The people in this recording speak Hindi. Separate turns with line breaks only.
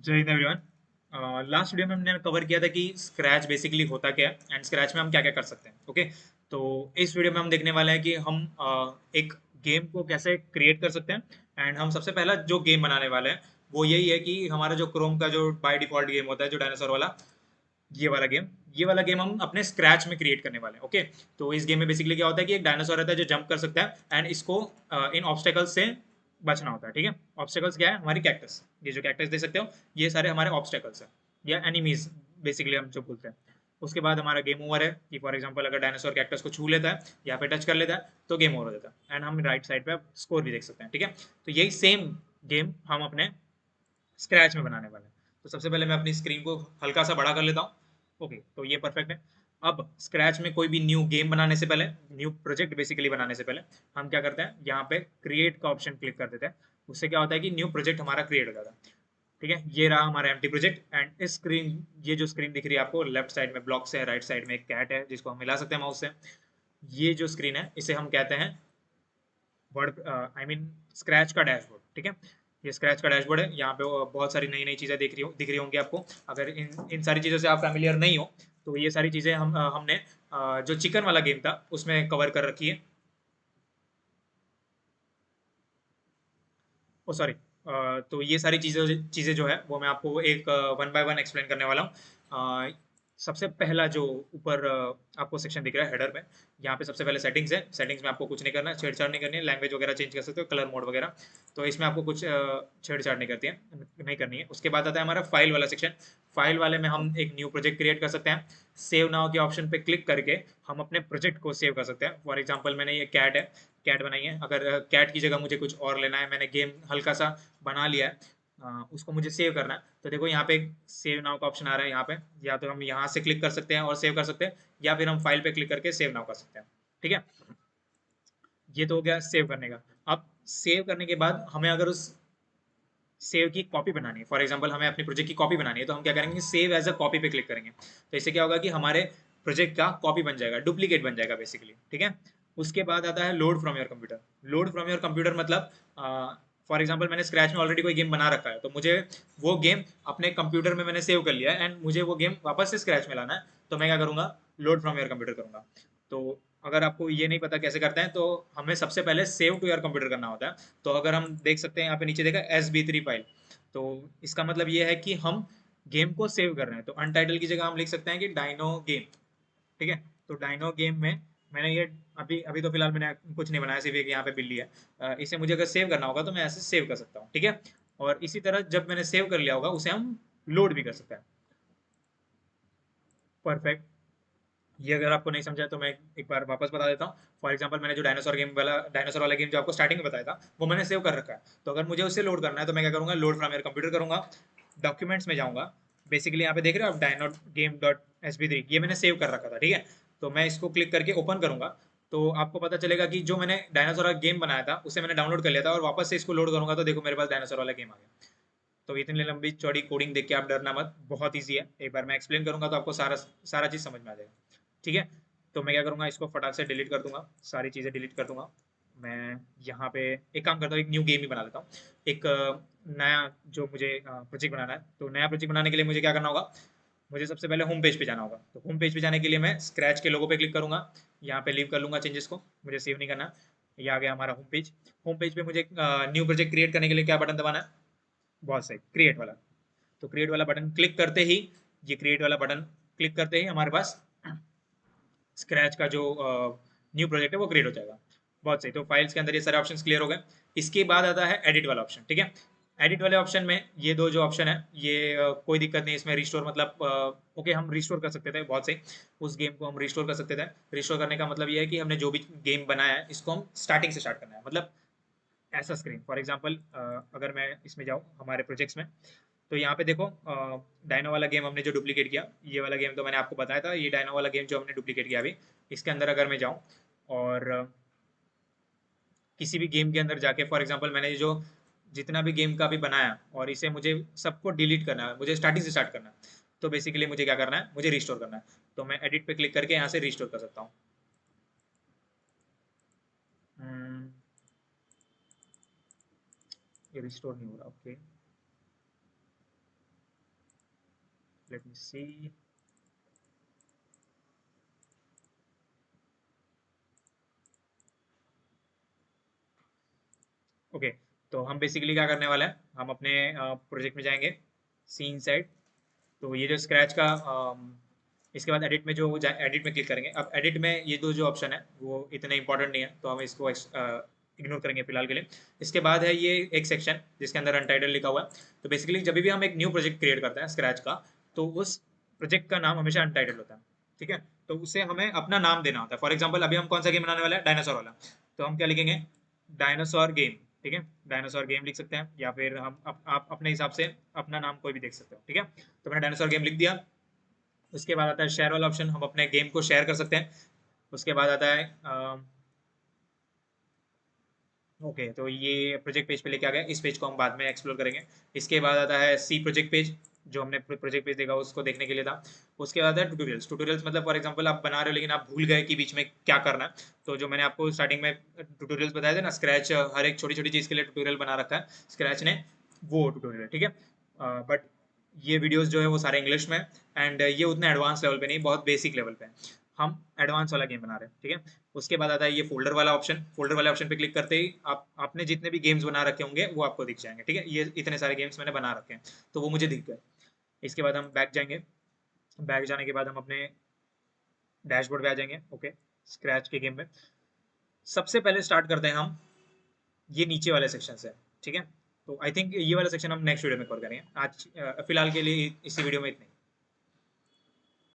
जय हिंद एवरीवन। लास्ट वीडियो में हमने कवर किया था कि स्क्रैच बेसिकली होता क्या है एंड स्क्रैच में हम क्या क्या कर सकते हैं। ओके, तो इस वीडियो में हम देखने वाले हैं कि हम एक गेम को कैसे क्रिएट कर सकते हैं। एंड हम सबसे पहला जो गेम बनाने वाले हैं वो यही है कि हमारा जो क्रोम का जो बाय डिफॉल्ट गेम होता है जो डायनासोर वाला, ये वाला गेम हम अपने स्क्रैच में क्रिएट करने वाले हैं। ओके, तो इस गेम में बेसिकली क्या होता है कि एक डायनासोर रहता है जो जंप कर सकता है एंड इसको इन ऑब्स्टेकल्स से बचना होता है। ठीक है, ऑब्स्टेकल्स क्या है? हमारी कैक्टस, ये जो कैक्टस देख सकते हो ये सारे हमारे ऑब्स्टेकल्स हैं या एनिमीज बेसिकली हम जो बोलते हैं। उसके बाद हमारा गेम ओवर है कि फॉर एग्जांपल अगर डायनासोर कैक्टस को छू लेता है या फिर टच कर लेता है तो गेम ओवर हो जाता है एंड हम राइट साइड पे स्कोर भी देख सकते हैं। ठीक है, तो यही सेम गेम हम अपने स्क्रैच में बनाने वाले हैं। तो सबसे पहले मैं अपनी स्क्रीन को हल्का सा बड़ा कर लेता हूँ। ओके, तो ये परफेक्ट है। अब स्क्रैच में कोई भी न्यू गेम बनाने से पहले, न्यू प्रोजेक्ट बेसिकली बनाने से पहले हम क्या करते हैं, यहाँ पे क्रिएट का ऑप्शन क्लिक कर देते हैं। उससे क्या होता है कि न्यू प्रोजेक्ट हमारा क्रिएट हो जाता है। ठीक है, ये रहा हमारा एम्प्टी प्रोजेक्ट एंड इस स्क्रीन, ये जो स्क्रीन दिख रही है आपको, लेफ्ट साइड में ब्लॉक्स है, राइट साइड में एक कैट है जिसको हम मिला सकते हैं माउस से। ये जो स्क्रीन है इसे हम कहते हैं वर्ड, आई मीन स्क्रैच का डैशबोर्ड। ठीक है, ये स्क्रैच का डैशबोर्ड है। यहाँ पे वो बहुत सारी नई नई चीज़ें दिख रही होंगी आपको। अगर इन सारी चीज़ों से आप फैमिलियर नहीं हो तो ये सारी चीज़ें हमने जो चिकन वाला गेम था उसमें कवर कर रखी है। ओ सॉरी, तो ये सारी चीज़ें चीज़ें जो है वो मैं आपको एक वन बाय वन एक्सप्लेन करने वाला हूँ। सबसे पहला जो ऊपर आपको सेक्शन दिख रहा है हेडर में, यहाँ पे सबसे पहले सेटिंग्स है। सेटिंग्स में आपको कुछ नहीं करना है, छेड़छाड़ नहीं करनी है। लैंग्वेज वगैरह चेंज कर सकते हो, कलर मोड वगैरह, तो इसमें आपको कुछ छेड़छाड़ नहीं करती है, नहीं करनी है। उसके बाद आता है हमारा फाइल वाला सेक्शन। फाइल वाले में हम एक न्यू प्रोजेक्ट क्रिएट कर सकते हैं। सेव नाउ के ऑप्शन पे क्लिक करके हम अपने प्रोजेक्ट को सेव कर सकते हैं। फॉर एग्जाम्पल मैंने ये कैट है, कैट बनाई है। अगर कैट की जगह मुझे कुछ और लेना है, मैंने गेम हल्का सा बना लिया है, उसको मुझे सेव करना है, तो देखो यहाँ पे सेव नाउ का ऑप्शन आ रहा है। यहाँ पे या तो हम यहाँ से क्लिक कर सकते हैं और सेव कर सकते हैं, या फिर हम फाइल पे क्लिक करके सेव नाउ कर सकते हैं। ठीक है, ये तो हो गया सेव करने का। अब सेव करने के बाद हमें अगर उस सेव की कॉपी बनानी है, फॉर एग्जांपल हमें अपने प्रोजेक्ट की कॉपी बनानी है, तो हम क्या करेंगे, सेव एज अ कॉपी पे क्लिक करेंगे। तो इससे क्या होगा कि हमारे प्रोजेक्ट का कॉपी बन जाएगा, डुप्लीकेट बन जाएगा बेसिकली। ठीक है, उसके बाद आता है load from your computer. Load from your computer मतलब फॉर एग्जाम्पल मैंने स्क्रैच में ऑलरेडी कोई गेम बना रखा है, तो मुझे वो गेम अपने कंप्यूटर में मैंने सेव कर लिया है एंड मुझे वो गेम वापस से स्क्रैच में लाना है, तो मैं क्या करूँगा, लोड फ्रॉम योर कंप्यूटर करूँगा। तो अगर आपको ये नहीं पता कैसे करते हैं तो हमें सबसे पहले सेव टू योर कंप्यूटर करना होता है। तो अगर हम देख सकते हैं यहाँ पे नीचे देखा SB3 फाइल, तो इसका मतलब ये है कि हम गेम को सेव कर रहे हैं। तो अनटाइटल की जगह हम लिख सकते हैं कि डायनो गेम। ठीक है, तो डायनो गेम में मैंने ये अभी अभी तो फिलहाल मैंने कुछ नहीं बनाया, सिर्फ एक यहाँ पे बिल्ली है। इसे मुझे अगर सेव करना होगा तो मैं ऐसे सेव कर सकता हूँ। ठीक है, और इसी तरह जब मैंने सेव कर लिया होगा उसे हम लोड भी कर सकते हैं। परफेक्ट। ये अगर आपको नहीं समझा तो मैं एक बार वापस बता देता हूँ। फॉर एग्जांपल मैंने जो डायनासोर वाला गेम जो आपको स्टार्टिंग में बताया था वो मैंने सेव कर रखा है। तो अगर मुझे उसे लोड करना है तो मैं क्या करूँगा, लोड फ्रॉम मेरे कंप्यूटर करूँगा, डॉक्यूमेंट्स में जाऊँगा। बेसिकली यहाँ पे देख रहे हो आप, डायनो गेम डॉट SB3, ये मैंने सेव कर रखा था। ठीक है, तो मैं इसको क्लिक करके ओपन करूँगा, तो आपको पता चलेगा कि जो मैंने डायनासोर वाला गेम बनाया था उसे मैंने डाउनलोड कर लिया था, और वापस से इसको लोड करूँगा तो देखो मेरे पास डायनासोर वाला गेम आ गया। तो इतनी लंबी चौड़ी कोडिंग देख के आप डरना मत, बहुत ईजी है। एक बार मैं एक्सप्लेन करूंगा तो आपको सारा सारा चीज़ समझ में आ जाएगा। ठीक है, तो मैं क्या करूंगा, इसको फटाक से डिलीट कर दूंगा, सारी चीज़ें डिलीट कर दूंगा। मैं यहाँ पे एक काम करता हूँ, एक न्यू गेम ही बना लेता हूँ। एक नया जो मुझे प्रोजेक्ट बनाना है, तो नया प्रोजेक्ट बनाने के लिए मुझे क्या करना होगा, मुझे सबसे पहले होम पेज पे जाना होगा। तो होम पेज पे जाने के लिए मैं स्क्रैच के लोगो पे क्लिक करूंगा, यहाँ पे लीव कर लूंगा चेंजेस को, मुझे सेव नहीं करना। ये आ गया हमारा होम पेज। होम पेज पे मुझे न्यू प्रोजेक्ट क्रिएट करने के लिए क्या बटन दबाना है, बहुत सही, क्रिएट वाला। तो क्रिएट वाला बटन क्लिक करते ही, ये क्रिएट वाला बटन क्लिक करते ही हमारे पास स्क्रैच का जो न्यू प्रोजेक्ट है वो क्रिएट हो जाएगा। बहुत सही, तो फाइल्स के अंदर ये सारे ऑप्शंस क्लियर हो गए। इसके बाद आता है एडिट वाला ऑप्शन। ठीक है, एडिट वाले ऑप्शन में ये दो जो ऑप्शन है, ये कोई दिक्कत नहीं इसमें। रिस्टोर मतलब ओके, हम रिस्टोर कर सकते थे, बहुत सही, उस गेम को हम रिस्टोर कर सकते थे। रिस्टोर करने का मतलब ये है कि हमने जो भी गेम बनाया है इसको हम स्टार्टिंग से स्टार्ट करना है, मतलब ऐसा स्क्रीन। फॉर एग्जांपल अगर मैं इसमें जाऊँ हमारे प्रोजेक्ट्स में, तो यहाँ पे देखो डायनो वाला गेम हमने जो डुप्लीकेट किया, ये वाला गेम तो मैंने आपको बताया था, ये डायनो वाला गेम जो हमने डुप्लीकेट किया अभी, इसके अंदर अगर मैं जाऊँ और किसी भी गेम के अंदर जाके, फॉर एग्जांपल मैंने ये जो जितना भी गेम का भी बनाया और इसे मुझे सबको डिलीट करना है, मुझे स्टार्टिंग से स्टार्ट करना है, तो बेसिकली मुझे क्या करना है, मुझे रिस्टोर करना है। तो मैं एडिट पे क्लिक करके यहाँ से रिस्टोर कर सकता हूँ। हम्म, ये रिस्टोर नहीं हो रहा, ओके। लेट मी सी। ओके, तो हम बेसिकली क्या करने वाले हैं, हम अपने प्रोजेक्ट में जाएंगे, सीन साइड। तो ये जो स्क्रैच का इसके बाद एडिट में जो एडिट में क्लिक करेंगे। अब एडिट में ये दो जो ऑप्शन है वो इतने इंपॉर्टेंट नहीं है, तो हम इसको इग्नोर करेंगे फिलहाल के लिए। इसके बाद है ये एक सेक्शन जिसके अंदर अनटाइटल लिखा हुआ है। तो बेसिकली जब भी हम एक न्यू प्रोजेक्ट क्रिएट करते हैं स्क्रैच का, तो उस प्रोजेक्ट का नाम हमेशा अनटाइटल होता है। ठीक है, तो उसे हमें अपना नाम देना होता है। फॉर एग्जाम्पल अभी हम कौन सा गेम बनाने वाले हैं, डायनासोर वाला। तो हम क्या लिखेंगे, डायनासोर गेम। ठीक है, डायनासोर गेम लिख सकते हैं, या फिर हम आप अपने हिसाब से अपना नाम कोई भी देख सकते हो। ठीक है, तो मैंने डायनासोर गेम लिख दिया। उसके बाद आता है शेयर वाला ऑप्शन, हम अपने गेम को शेयर कर सकते हैं। उसके बाद आता है ओके, तो ये प्रोजेक्ट पेज पे लेके आ गया। इस पेज को हम बाद में एक्सप्लोर करेंगे। इसके बाद आता है सी प्रोजेक्ट पेज, जो हमने प्रोजेक्ट पेज देखा उसको देखने के लिए था। उसके बाद है ट्यूटोरियल्स। ट्यूटोरियल्स मतलब फॉर एग्जांपल आप बना रहे हो लेकिन आप भूल गए कि बीच में क्या करना है। तो जो मैंने आपको स्टार्टिंग में ट्यूटोरियल्स बताए थे ना, स्क्रैच हर एक छोटी छोटी चीज़ के लिए ट्यूटोरियल बना रखा है स्क्रैच ने, वो ट्यूटोरियल है। ठीक है, बट ये वीडियोस जो है वो सारे इंग्लिश में, एंड ये उतने एडवांस लेवल पे नहीं, बहुत बेसिक लेवल पे है। हम एडवांस वाला गेम बना रहे हैं। ठीक है, उसके बाद आता है ये फोल्डर वाला ऑप्शन। फोल्डर वाले ऑप्शन पे क्लिक करते ही आप आपने जितने भी गेम्स बना रखे होंगे वो आपको दिख जाएंगे। ठीक है, ये इतने सारे गेम्स मैंने बना रखे हैं, तो वो मुझे दिख गए। इसके बाद हम बैक जाएंगे। बैक जाने के बाद हम अपने डैशबोर्ड पे आ जाएंगे। ओके, स्क्रैच के गेम में सबसे पहले स्टार्ट करते हैं हम ये नीचे वाले सेक्शन से। ठीक है, तो आई थिंक ये वाला सेक्शन हम नेक्स्ट वीडियो में कवर करेंगे। आज फिलहाल के लिए इसी वीडियो में इतना ही।